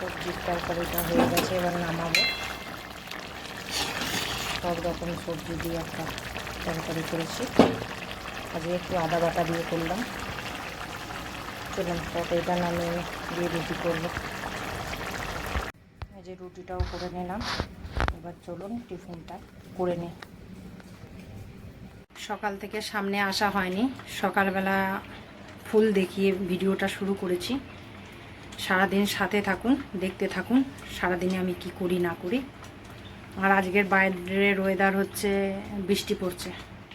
সবজির তরকারিটা হয়ে গেছে, এবার নামাবো। সব রকম সবজি দিয়ে একটা তরকারি করেছি, আজকে একটু আদা বাটা দিয়ে করলাম। চলুন তরকারিটা নামিয়ে দিয়ে রুটি করবো। এই যে রুটিটাও করে নিলাম, এবার চলুন টিফিনটা করে নিই। সকাল থেকে সামনে আসা হয়নি, সকালবেলা ফুল দেখিয়ে ভিডিওটা শুরু করেছি। সারাদিন সাথে থাকুন, দেখতে থাকুন সারাদিনে আমি কি করি না করি। আর আজকের বাইরের ওয়েদার হচ্ছে বৃষ্টি পড়ছে,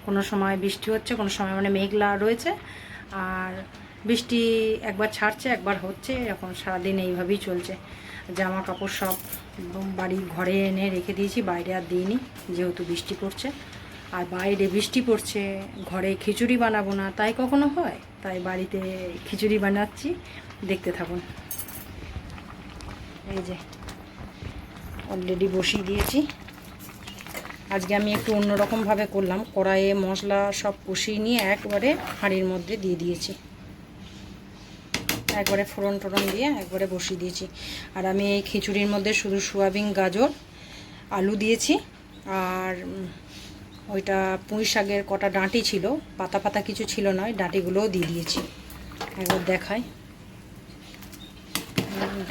কোনো সময় বৃষ্টি হচ্ছে, কোনো সময় মানে মেঘলা রয়েছে, আর বৃষ্টি একবার ছাড়ছে একবার হচ্ছে, এখন সারাদিন এইভাবেই চলছে। জামা কাপড় সব বাড়ির ঘরে এনে রেখে দিয়েছি, বাইরে আর দিইনি যেহেতু বৃষ্টি পড়ছে। আর বাইরে বৃষ্টি পড়ছে, ঘরে খিচুড়ি বানাবো না তাই কখনো হয়, তাই বাড়িতে খিচুড়ি বানাচ্ছি, দেখতে থাকুন। এই যে অলরেডি বসিয়ে দিয়েছি। আজকে আমি একটু অন্যরকমভাবে করলাম, কড়াইয়ে মশলা সব কষিয়ে নিয়ে একবারে হাঁড়ির মধ্যে দিয়ে দিয়েছি, একবারে ফোড়ন টোড়ন দিয়ে একবারে বসিয়ে দিয়েছি। আর আমি এই খিচুড়ির মধ্যে শুধু সোয়াবিন, গাজর, আলু দিয়েছি, আর ওইটা পুঁই শাকের কটা ডাঁটি ছিল, পাতা পাতা কিছু ছিল না, ওই ডাঁটিগুলোও দিয়ে দিয়েছি। একবার দেখাই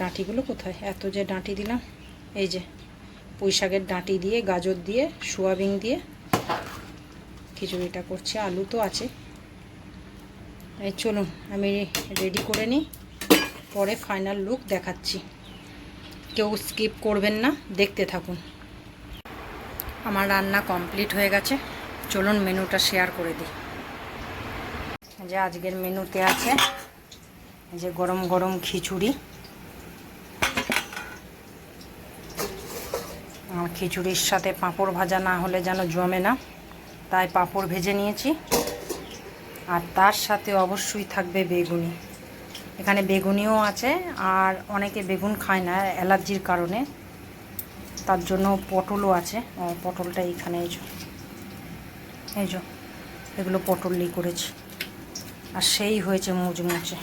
ডাঁটিগুলো কোথায়, এত যে ডাঁটি দিলাম। এই যে পুঁই শাকের ডাঁটি দিয়ে, গাজর দিয়ে, সোয়াবিন দিয়ে খিচুড়িটা করছি, আলু তো আছে। এই চলুন আমি রেডি করে নিই, পরে ফাইনাল লুক দেখাচ্ছি। কেউ স্কিপ করবেন না, দেখতে থাকুন। আমার রান্না কমপ্লিট হয়ে গেছে, চলুন মেনুটা শেয়ার করে দিই। যে আজকের মেনুতে আছে এই যে গরম গরম খিচুড়ি, আর খিচুড়ির সাথে পাঁপড় ভাজা না হলে যেন জমে না, তাই পাঁপড় ভেজে নিয়েছি। আর তার সাথে অবশ্যই থাকবে বেগুনি, এখানে বেগুনিও আছে, আর অনেকে বেগুন খায় না অ্যালার্জির কারণে, তার জন্য পটলও আছে। পটলটা এইখানে এই যে এগুলো পটলই করেছি, আর সেই হয়েছে মুচমুচে।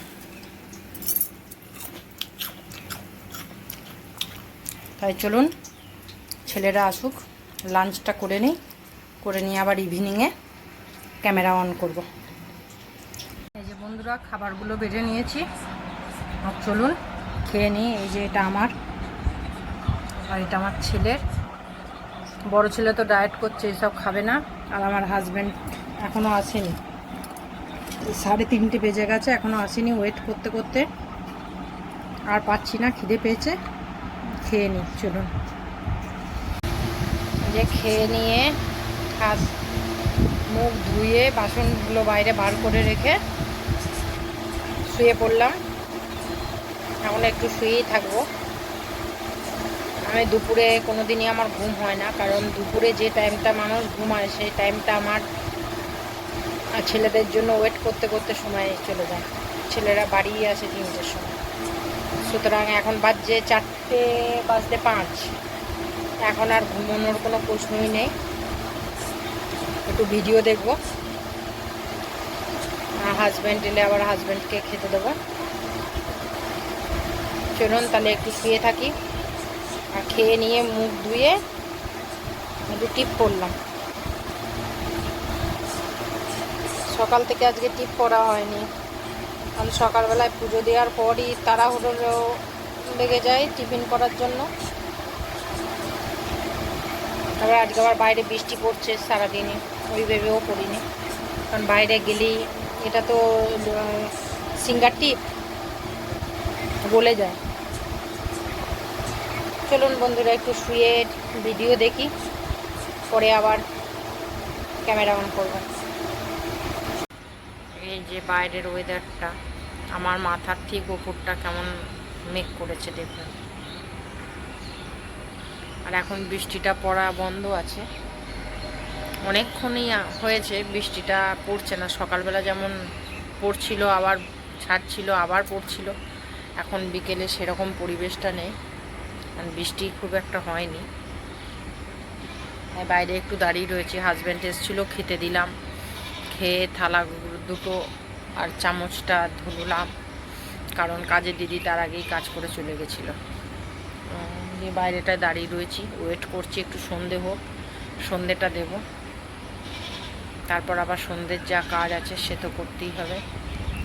তাই চলুন ছেলেরা আসুক, লাঞ্চটা করে নিই, করে নিয়ে আবার ইভিনিংয়ে ক্যামেরা অন করব। এই যে বন্ধুরা খাবারগুলো বেড়ে নিয়েছি, আর চলুন খেয়ে নিই। এই যে এটা আমার, আর এটা আমার ছেলের। বড় ছেলে তো ডায়েট করছে, এসব খাবে না। আর আমার হাজব্যান্ড এখনও আসেনি, 3:30 বেজে গেছে, এখনও আসেনি। ওয়েট করতে করতে আর পাচ্ছি না, খিদে পেয়েছে, খেয়ে নিই। চলুন যে খেয়ে নিয়ে হাত মুখ ধুয়ে বাসনগুলো বাইরে বার করে রেখে শুয়ে পড়লাম। এখন একটু শুয়েই থাকবো। আমি দুপুরে কোনো দিনই আমার ঘুম হয় না, কারণ দুপুরে যে টাইমটা মানুষ ঘুমায় সেই টাইমটা আমার ছেলেদের জন্য ওয়েট করতে করতে সময় চলে যায়। ছেলেরা বাড়ি আসে 3টের সময়, সুতরাং এখন বাজছে 4:05, এখন আর ঘুমানোর কোনো প্রশ্নই নেই। একটু ভিডিও দেখব, হাজব্যান্ড এলে আবার হাজব্যান্ডকে খেতে দেবো। চলুন তাহলে একটু শুয়ে থাকি। আর খেয়ে নিয়ে মুখ ধুয়ে একটু টিপ করলাম। সকাল থেকে আজকে টিপ করা হয়নি, কারণ সকালবেলায় পুজো দেওয়ার পরই তাড়াহুড়ো লেগে যায় টিফিন করার জন্য। আবার আজকে আবার বাইরে বৃষ্টি পড়ছে সারাদিনে, ওই ভেবেও করিনি, কারণ বাইরে গেলেই এটা তো সিঙ্গার টিপ গলে যায়। চলুন বন্ধুরা একটু শুয়ে ভিডিও দেখি, পরে আবার ক্যামেরা অন করব। এই যে বাইরের ওয়েদারটা, আমার মাথার ঠিক ওপরটা কেমন মেঘ করেছে দেখুন। আর এখন বৃষ্টিটা পড়া বন্ধ আছে, অনেকক্ষণই হয়েছে বৃষ্টিটা পড়ছে না। সকালবেলা যেমন পড়ছিল, আবার ছাড়ছিল, আবার পড়ছিল। এখন বিকেলে সেরকম পরিবেশটা নেই, কারণ বৃষ্টি খুব একটা হয়নি। বাইরে একটু দাঁড়িয়ে রয়েছি, হাজব্যান্ড এসেছিলো, খেতে দিলাম, খেয়ে থালা দুটো আর চামচটা ধুলাম, কারণ কাজের দিদি তার আগেই কাজ করে চলে গেছিলো। যে বাইরেটায় দাঁড়িয়ে রয়েছি, ওয়েট করছি একটু সন্ধে হোক, সন্ধেটা দেব, তারপর আবার সন্ধ্যের যা কাজ আছে সে তো করতেই হবে।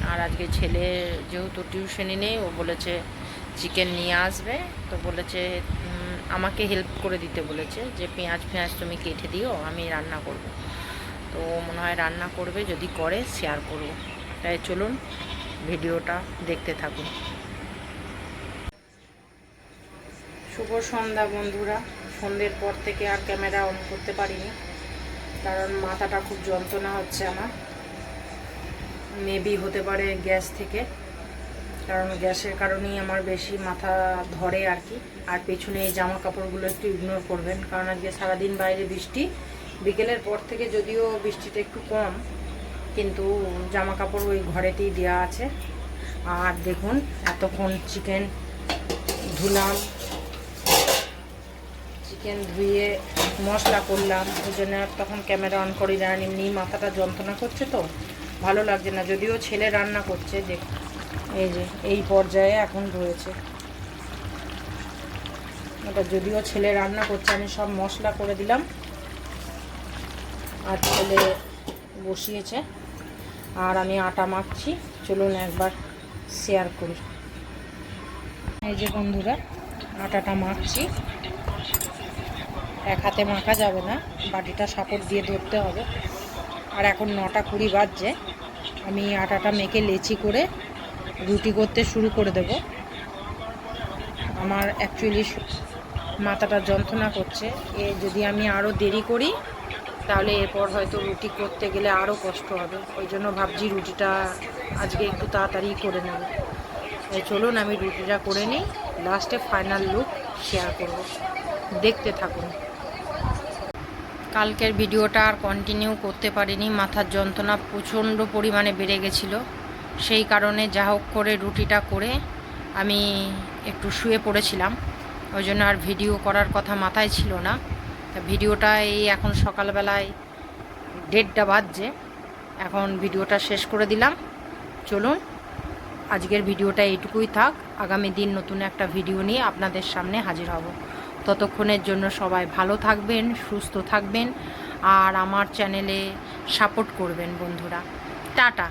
আর আজকে ছেলে যেহেতু টিউশনই নেই, ও বলেছে চিকেন নিয়ে আসবে, তো বলেছে আমাকে হেল্প করে দিতে বলেছে, যে পেঁয়াজ তুমি কেটে দিও, আমি রান্না করব। তো মনে হয় রান্না করবে, যদি করে শেয়ার করব। তাই চলুন ভিডিওটা দেখতে থাকুন। শুভ সন্ধ্যা বন্ধুরা। সন্ধ্যের পর থেকে আর ক্যামেরা অন করতে পারিনি, কারণ মাথাটা খুব যন্ত্রণা হচ্ছে আমার। মেবি হতে পারে গ্যাস থেকে, কারণ গ্যাসের কারণেই আমার বেশি মাথা ধরে আর কি। আর পেছনে এই জামা কাপড়গুলো একটু ইগনোর করবেন, কারণ আজকে সারাদিন বাইরে বৃষ্টি। বিকেলের পর থেকে যদিও বৃষ্টিটা একটু কম, কিন্তু জামা কাপড় ওই ঘরেতেই দেওয়া আছে। আর দেখুন এতক্ষণ চিকেন ধুলাম, চিকেন ধুয়ে মশলা করলাম, ওই জন্য তখন ক্যামেরা অন করি না। এমনি মাথাটা যন্ত্রণা করছে তো ভালো লাগছে না, যদিও ছেলে রান্না করছে। দেখ এই যে এই পর্যায়ে এখন রয়েছে ওটা, যদিও ছেলে রান্না করছে, আমি সব মশলা করে দিলাম আর ছেলে বসিয়েছে। আর আমি আটা মাখছি, চলুন একবার শেয়ার করি। এই যে বন্ধুরা, আটাটা মাখছি, এক হাতে মাখা যাবে না, বাটিটা সাপোর্ট দিয়ে ধরতে হবে। আর এখন 9:20 বাজছে, আমি আটাটা মেখে লেচি করে রুটি করতে শুরু করে দেব। আমার অ্যাকচুয়ালি মাথাটা যন্ত্রণা করছে, যদি আমি আরও দেরি করি তাহলে এরপর হয়তো রুটি করতে গেলে আরও কষ্ট হবে। ওই জন্য ভাবছি রুটিটা আজকে একটু তাড়াতাড়ি করে নেব। চলুন আমি রুটিটা করে নিই, লাস্টে ফাইনাল লুক শেয়ার করব, দেখতে থাকুন। কালকের ভিডিওটা আর কন্টিনিউ করতে পারিনি, মাথার যন্ত্রণা প্রচণ্ড পরিমাণে বেড়ে গেছিলো। সেই কারণে যা হোক করে রুটিটা করে আমি একটু শুয়ে পড়েছিলাম, ওই জন্য আর ভিডিও করার কথা মাথায় ছিল না। তা ভিডিওটা এই এখন সকালবেলায় 1:30 বাজছে, এখন ভিডিওটা শেষ করে দিলাম। চলুন আজকের ভিডিওটা এইটুকুই থাক, আগামী দিন নতুন একটা ভিডিও নিয়ে আপনাদের সামনে হাজির হব। ততক্ষণের জন্য সবাই ভালো থাকবেন, সুস্থ থাকবেন, আর আমার চ্যানেলে সাপোর্ট করবেন বন্ধুরা। টাটা।